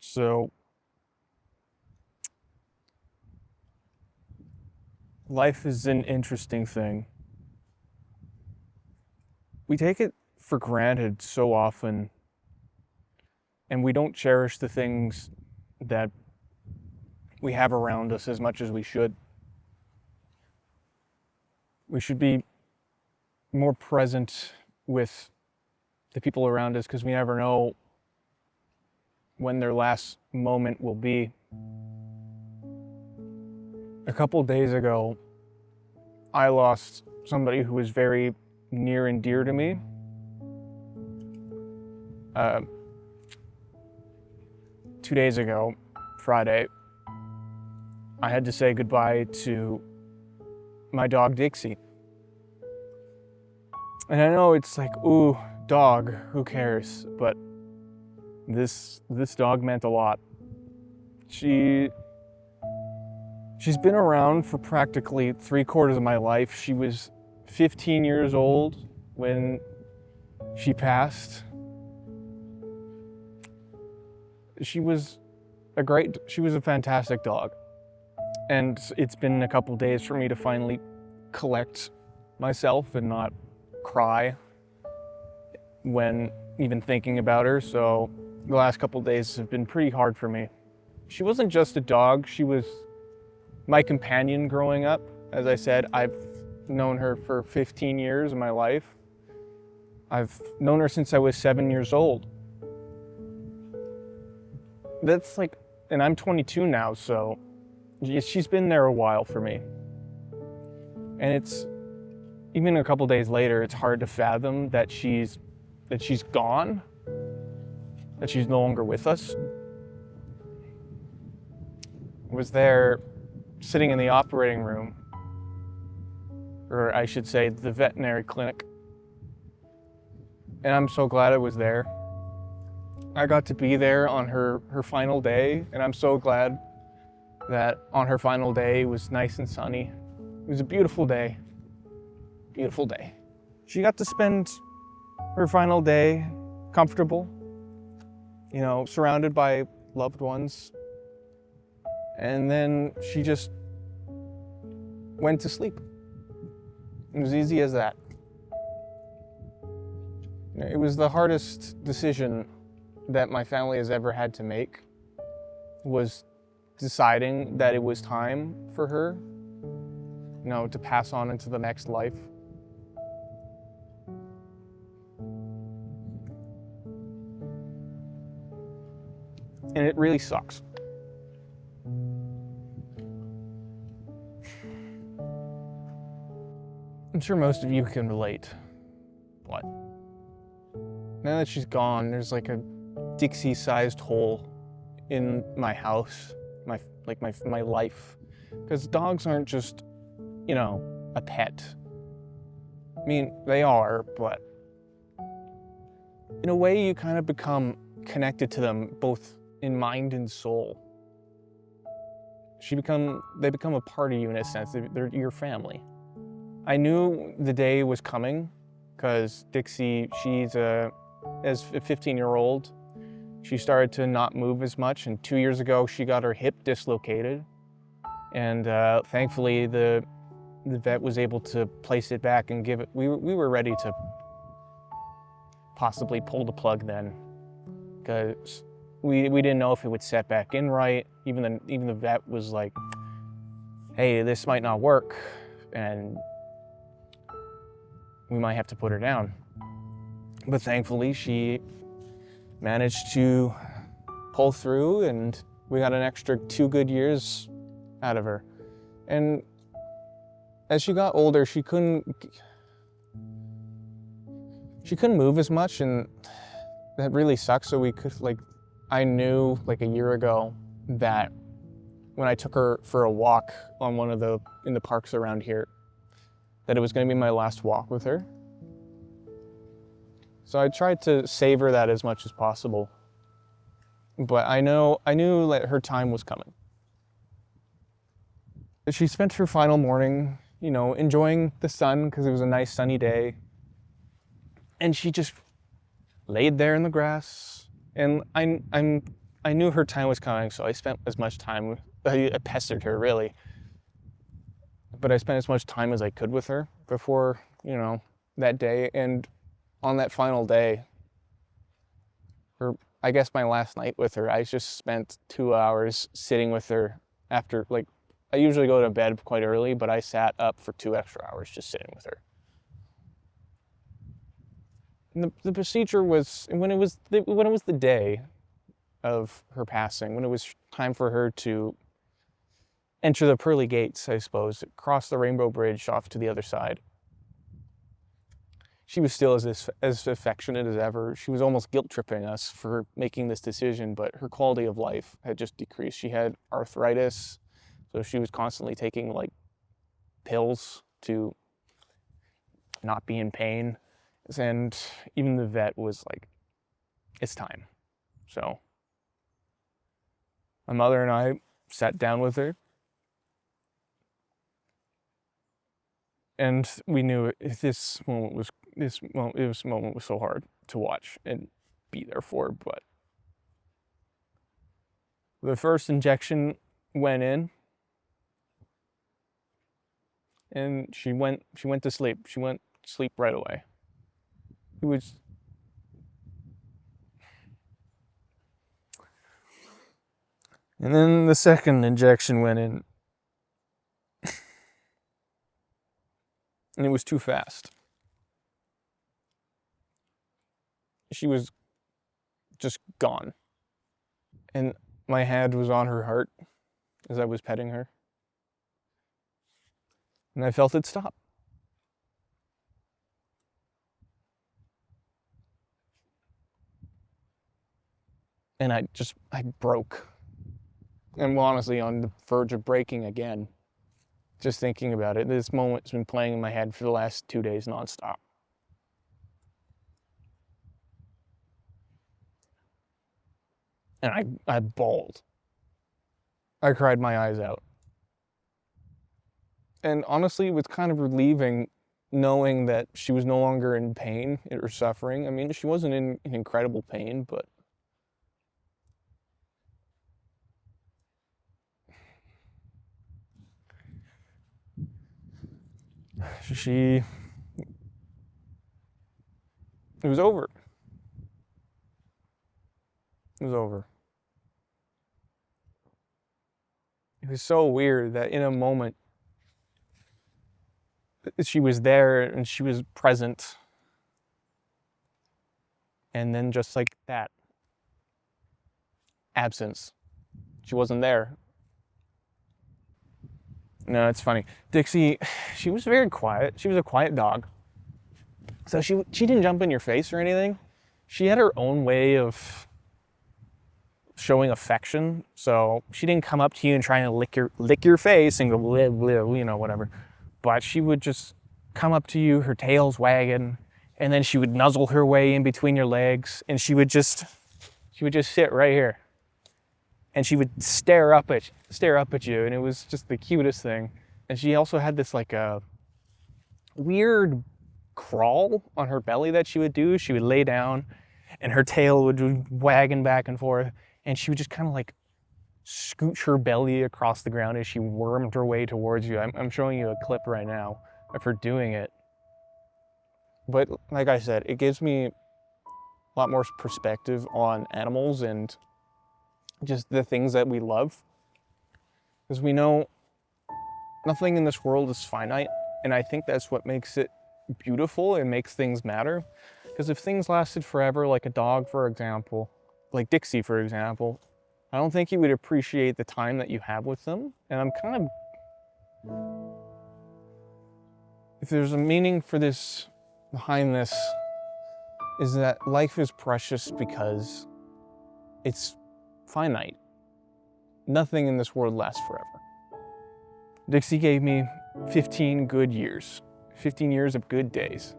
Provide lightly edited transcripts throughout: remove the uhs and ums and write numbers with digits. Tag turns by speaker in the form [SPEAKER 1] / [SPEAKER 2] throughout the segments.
[SPEAKER 1] So, life is an interesting thing. We take it for granted so often, and we don't cherish the things that we have around us as much as we should. We should be more present with the people around us because we never know when their last moment will be. A couple days ago, I lost somebody who was very near and dear to me. Uh, 2 days ago, Friday, I had to say goodbye to my dog Dixie. And I know it's like, ooh, dog, who cares? But this dog meant a lot. She's been around for practically 3/4 of my life. She was 15 years old when she passed. She was a fantastic dog. And it's been a couple days for me to finally collect myself and not cry when even thinking about her. So the last couple days have been pretty hard for me. She wasn't just a dog, she was my companion growing up. As I said, I've known her for 15 years of my life. I've known her since I was 7 years old. That's like, and I'm 22 now, so she's been there a while for me. And it's, even a couple days later, it's hard to fathom that she's gone, that she's no longer with us. I was there sitting in the operating room, or I should say the veterinary clinic, and I'm so glad I was there. I got to be there on her final day, and I'm so glad that on her final day it was nice and sunny. It was a beautiful day. Beautiful day. She got to spend her final day comfortable, surrounded by loved ones. And then she just went to sleep. It was easy as that. It was the hardest decision that my family has ever had to make, was deciding that it was time for her, to pass on into the next life. And it really sucks. I'm sure most of you can relate. What? Now that she's gone, there's like a Dixie-sized hole in my house, my life. Because dogs aren't just, a pet. I mean, they are, but in a way you kind of become connected to them both in mind and soul. They become a part of you in a sense. They're your family. I knew the day was coming because Dixie, as a 15-year-old, she started to not move as much, and 2 years ago she got her hip dislocated, and thankfully the vet was able to place it back and give it. We were ready to possibly pull the plug then, because we didn't know if it would set back in right. Even the vet was like, "Hey, this might not work, and we might have to put her down." But thankfully, she managed to pull through, and we got an extra 2 good years out of her. And as she got older, she couldn't move as much, and that really sucks. So I knew a year ago that when I took her for a walk on in the parks around here, that it was going to be my last walk with her. So I tried to savor that as much as possible. But I knew that her time was coming. She spent her final morning, enjoying the sun because it was a nice sunny day. And she just laid there in the grass. And I I knew her time was coming, so I spent as much time, I pestered her really, but I spent as much time as I could with her before, that day. And on that final day, or I guess my last night with her, I just spent 2 hours sitting with her after, like, I usually go to bed quite early, but I sat up for 2 extra hours just sitting with her. And the procedure was, when it was the day of her passing, when it was time for her to enter the pearly gates, I suppose, cross the rainbow bridge off to the other side. She was still as affectionate as ever. She was almost guilt-tripping us for making this decision, but her quality of life had just decreased. She had arthritis, so she was constantly taking, like, pills to not be in pain. And even the vet was like, it's time. So my mother and I sat down with her, and we knew this moment was so hard to watch and be there for. But the first injection went in, and she went to sleep. She went to sleep right away. It was And then the second injection went in, and it was too fast. She was just gone. And my hand was on her heart as I was petting her. And I felt it stop. And I broke. I'm honestly on the verge of breaking again. Just thinking about it. This moment's been playing in my head for the last 2 days nonstop. And I bawled. I cried my eyes out. And honestly, it was kind of relieving knowing that she was no longer in pain or suffering. I mean, she wasn't in incredible pain, but it was over. It was over. It was so weird that in a moment, she was there and she was present. And then just like that, absence. She wasn't there. No, it's funny. Dixie, she was very quiet. She was a quiet dog. So she didn't jump in your face or anything. She had her own way of showing affection. So she didn't come up to you and try to lick your face and go bleh, bleh, whatever. But she would just come up to you, her tail's wagging, and then she would nuzzle her way in between your legs, and she would just sit right here. And she would stare up at you, and it was just the cutest thing. And she also had this like a weird crawl on her belly that she would do. She would lay down, and her tail would be wagging back and forth, and she would just kind of like scooch her belly across the ground as she wormed her way towards you. I'm showing you a clip right now of her doing it. But like I said, it gives me a lot more perspective on animals and just the things that we love. Because we know nothing in this world is finite, and I think that's what makes it beautiful and makes things matter. Because if things lasted forever, like a dog, for example, like Dixie, for example, I don't think you would appreciate the time that you have with them. And I'm kind of, if there's a meaning for this, behind this, is that life is precious because it's finite. Nothing in this world lasts forever. Dixie gave me 15 good years, 15 years of good days,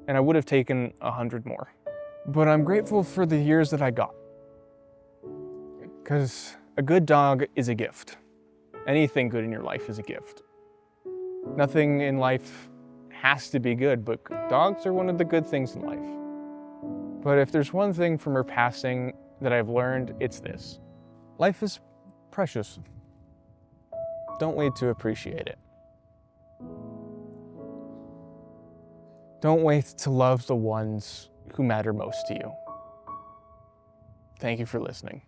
[SPEAKER 1] and I would have taken 100 more. But I'm grateful for the years that I got, because a good dog is a gift. Anything good in your life is a gift. Nothing in life has to be good, but dogs are one of the good things in life. But if there's one thing from her passing that I've learned, it's this. life is precious. Don't wait to appreciate it. Don't wait to love the ones who matter most to you. Thank you for listening.